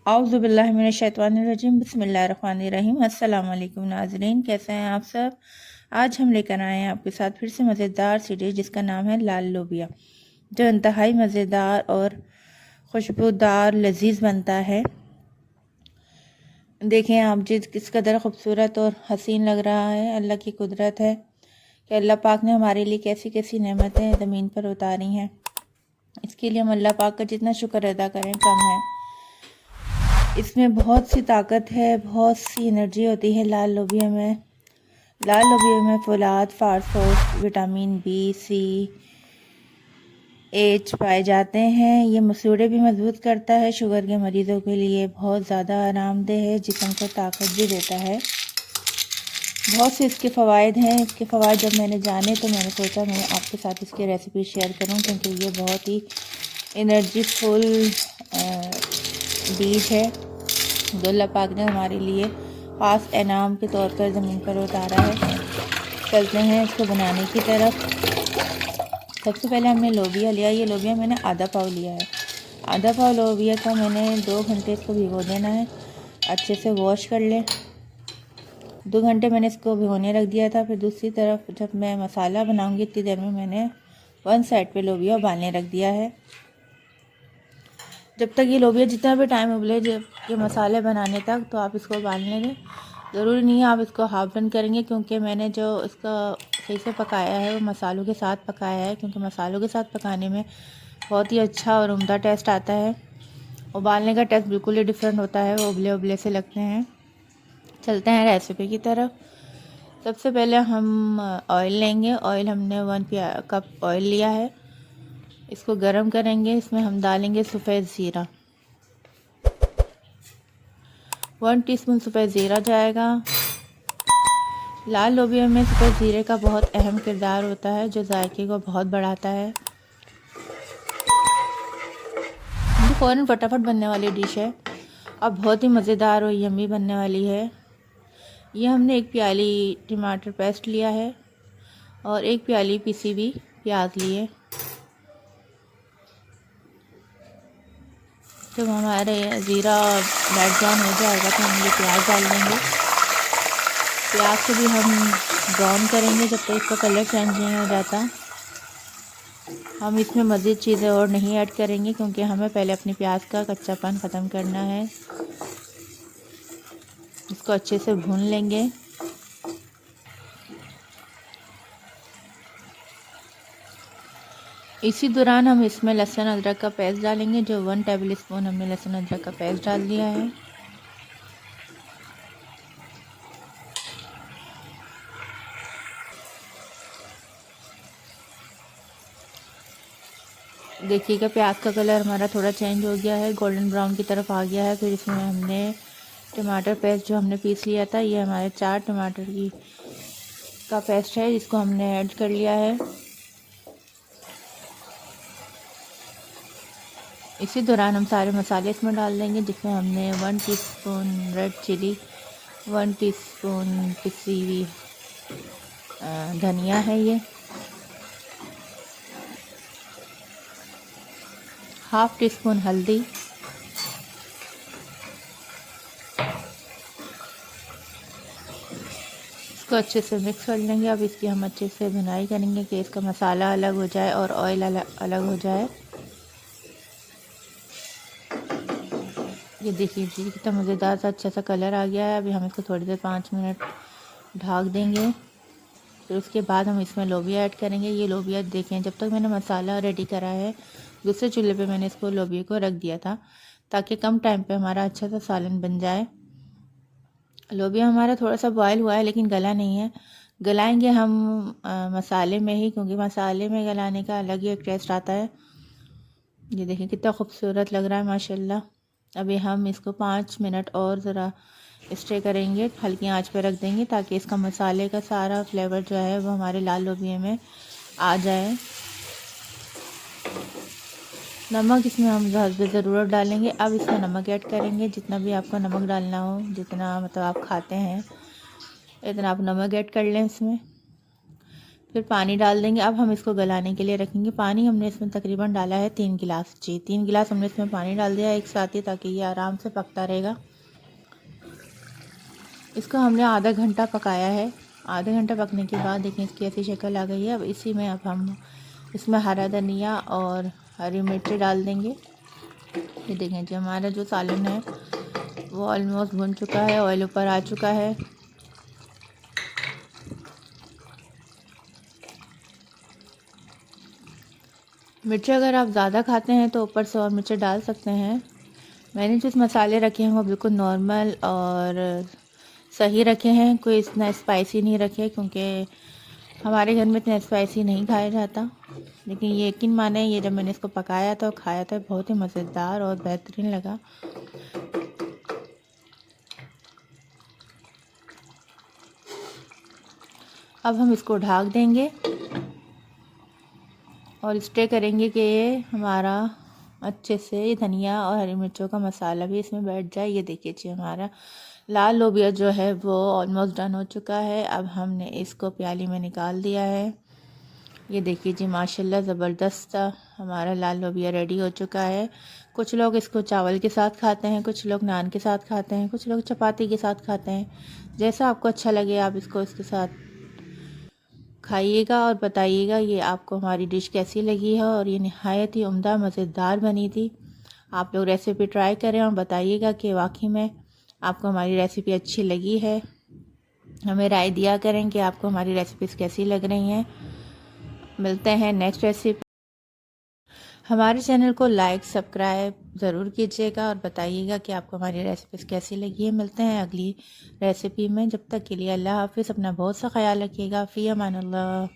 औज़ुबिल्लाहिमिनश्शैतानिर्रजीम बिस्मिल्लाहिर्रहमानिर्रहीम। अस्सलाम वालेकुम नाज़रीन, कैसे हैं आप सब। आज हम लेकर आए हैं आपके साथ फिर से मज़ेदार सी डिश जिसका नाम है लाल लोबिया, जो इंतहाई मज़ेदार और खुशबूदार लजीज बनता है। देखें आप किस कदर खूबसूरत और हसीन लग रहा है। अल्लाह की कुदरत है कि अल्लाह पाक ने हमारे लिए कैसी कैसी नेमतें ज़मीन पर उतारी हैं। इसके लिए हम अल्लाह पाक का जितना शुक्र अदा करें कम है। इसमें बहुत सी ताकत है, बहुत सी एनर्जी होती है लाल लोबिया में। लाल लोबिया में फौलाद, फास्फोरस, विटामिन बी, सी, एच पाए जाते हैं। ये मसूड़े भी मजबूत करता है। शुगर के मरीज़ों के लिए बहुत ज़्यादा आरामदेह है, जिस्म को ताकत भी देता है। बहुत से इसके फ़वाइद हैं। इसके फ़वाइद जब मैंने जाने तो मैंने सोचा मैं आपके साथ इसकी रेसिपी शेयर करूं, क्योंकि ये बहुत ही एनर्जीफुल बीज है जो अल्लाह पाक ने हमारे लिए ख़ास इनाम के तौर पर ज़मीन पर उतारा है। चलते हैं इसको बनाने की तरफ। सबसे पहले हमने लोबिया लिया। ये लोबिया मैंने आधा पाव लिया है। आधा पाव लोबिया का मैंने 2 घंटे इसको भिगो देना है। अच्छे से वॉश कर लें। 2 घंटे मैंने इसको भिगोने रख दिया था। फिर दूसरी तरफ जब मैं मसाला बनाऊंगी इतनी देर में मैंने 1 साइड पे लोबिया उबालने रख दिया है। जब तक ये लोबिया जितना भी टाइम उबले जब ये मसाले बनाने तक, तो आप इसको उबालने दें। ज़रूरी नहीं है आप इसको हाफ डन करेंगे, क्योंकि मैंने जो इसका सही से पकाया है वो मसालों के साथ पकाया है, क्योंकि मसालों के साथ पकाने में बहुत ही अच्छा और उम्दा टेस्ट आता है। उबालने का टेस्ट बिल्कुल ही डिफरेंट होता है, वो उबले उबले से लगते हैं। चलते हैं रेसिपी की तरफ। सबसे पहले हम ऑयल लेंगे। ऑयल हमने 1 कप ऑयल लिया है। इसको गरम करेंगे। इसमें हम डालेंगे सफ़ेद ज़ीरा। 1 टीस्पून सफ़ेद ज़ीरा जाएगा। लाल लोबिया में सफ़ेद ज़ीरे का बहुत अहम किरदार होता है, जो जायके को बहुत बढ़ाता है। ये फ़ौरन फटाफट बनने वाली डिश है और बहुत ही मज़ेदार और यम्मी बनने वाली है। ये हमने 1 प्याली टमाटर पेस्ट लिया है और 1 प्याली पिसी हुई प्याज लिए। जब हमारे ज़ीरा लाइट ब्राउन हो जाएगा तो हम ये प्याज डाल देंगे। प्याज को भी हम ब्राउन करेंगे जब तक इसका कलर चेंज नहीं हो जाता। हम इसमें मज़ीद चीज़ें और नहीं ऐड करेंगे, क्योंकि हमें पहले अपने प्याज का कच्चापन ख़त्म करना है। इसको अच्छे से भून लेंगे। इसी दौरान हम इसमें लहसुन अदरक का पेस्ट डालेंगे। जो 1 टेबल स्पून हमने लहसुन अदरक का पेस्ट डाल दिया है। देखिएगा प्याज का कलर हमारा थोड़ा चेंज हो गया है, गोल्डन ब्राउन की तरफ आ गया है। फिर इसमें हमने टमाटर पेस्ट जो हमने पीस लिया था, ये हमारे 4 टमाटर का पेस्ट है, जिसको हमने ऐड कर लिया है। इसी दौरान हम सारे मसाले इसमें डाल देंगे, जिसमें हमने 1 टीस्पून रेड चिली, 1 टीस्पून पिसी हुई धनिया है, ये हाफ टी स्पून हल्दी, इसको अच्छे से मिक्स कर लेंगे। अब इसकी हम अच्छे से भुनाई करेंगे कि इसका मसाला अलग हो जाए और ऑयल अलग हो जाए। ये देखिए जी कितना मज़ेदार सा अच्छा सा कलर आ गया है। अभी हम इसको थोड़ी देर 5 मिनट ढक देंगे। फिर उसके बाद हम इसमें लोबिया ऐड करेंगे। ये लोबिया देखें, जब तक मैंने मसाला रेडी करा है दूसरे चूल्हे पे मैंने इसको लोबिया को रख दिया था, ताकि कम टाइम पे हमारा अच्छा सा सालन बन जाए। लोबिया हमारा थोड़ा सा बॉयल हुआ है, लेकिन गला नहीं है। गलाएंगे हम मसाले में ही, क्योंकि मसाले में गलाने का अलग ही एक टेस्ट आता है। ये देखें कितना खूबसूरत लग रहा है माशाल्लाह। अभी हम इसको 5 मिनट और ज़रा स्टे करेंगे, हल्की आंच पे रख देंगे, ताकि इसका मसाले का सारा फ्लेवर जो है वो हमारे लाल लोबिया में आ जाए। नमक इसमें हम ज़रूरत डालेंगे। अब इसमें नमक ऐड करेंगे, जितना भी आपको नमक डालना हो, जितना मतलब आप खाते हैं इतना आप नमक ऐड कर लें इसमें। फिर पानी डाल देंगे। अब हम इसको गलाने के लिए रखेंगे। पानी हमने इसमें तकरीबन डाला है 3 गिलास। जी 3 गिलास हमने इसमें पानी डाल दिया एक साथ ही, ताकि ये आराम से पकता रहेगा। इसको हमने आधा घंटा पकाया है। आधा घंटा पकने के बाद देखिए इसकी ऐसी शक्ल आ गई है। अब इसी में अब हम इसमें हरा धनिया और हरी मिर्ची डाल देंगे। ये देखें जी हमारा जो सालन है वो ऑलमोस्ट भुन चुका है, ऑयल ऊपर आ चुका है। मिर्ची अगर आप ज़्यादा खाते हैं तो ऊपर से और मिर्ची डाल सकते हैं। मैंने जो मसाले रखे हैं वो बिल्कुल नॉर्मल और सही रखे हैं, कोई इतना स्पाइसी नहीं रखे, क्योंकि हमारे घर में इतना स्पाइसी नहीं खाया जाता। लेकिन ये यकीन माने, ये जब मैंने इसको पकाया था और खाया था बहुत ही मज़ेदार और बेहतरीन लगा। अब हम इसको ढक देंगे और स्टे करेंगे कि ये हमारा अच्छे से धनिया और हरी मिर्चों का मसाला भी इसमें बैठ जाए। ये देखिए जी हमारा लाल लोबिया जो है वो ऑलमोस्ट डन हो चुका है। अब हमने इसको प्याली में निकाल दिया है। ये देखिए जी माशाल्लाह ज़बरदस्त हमारा लाल लोबिया रेडी हो चुका है। कुछ लोग इसको चावल के साथ खाते हैं, कुछ लोग नान के साथ खाते हैं, कुछ लोग चपाती के साथ खाते हैं। जैसा आपको अच्छा लगे आप इसको इसके साथ खाइएगा और बताइएगा ये आपको हमारी डिश कैसी लगी है। और ये नहायत ही उम्दा मज़ेदार बनी थी। आप लोग रेसिपी ट्राई करें और बताइएगा कि वाकई में आपको हमारी रेसिपी अच्छी लगी है। हमें राय दिया करें कि आपको हमारी रेसिपीज़ कैसी लग रही हैं। मिलते हैं नेक्स्ट रेसिपी। हमारे चैनल को लाइक सब्सक्राइब ज़रूर कीजिएगा और बताइएगा कि आपको हमारी रेसिपीज़ कैसी लगी है। मिलते हैं अगली रेसिपी में। जब तक के लिए अल्लाह हाफ़िज़। अपना बहुत सा ख्याल रखिएगा। फ़ी अमान अल्लाह।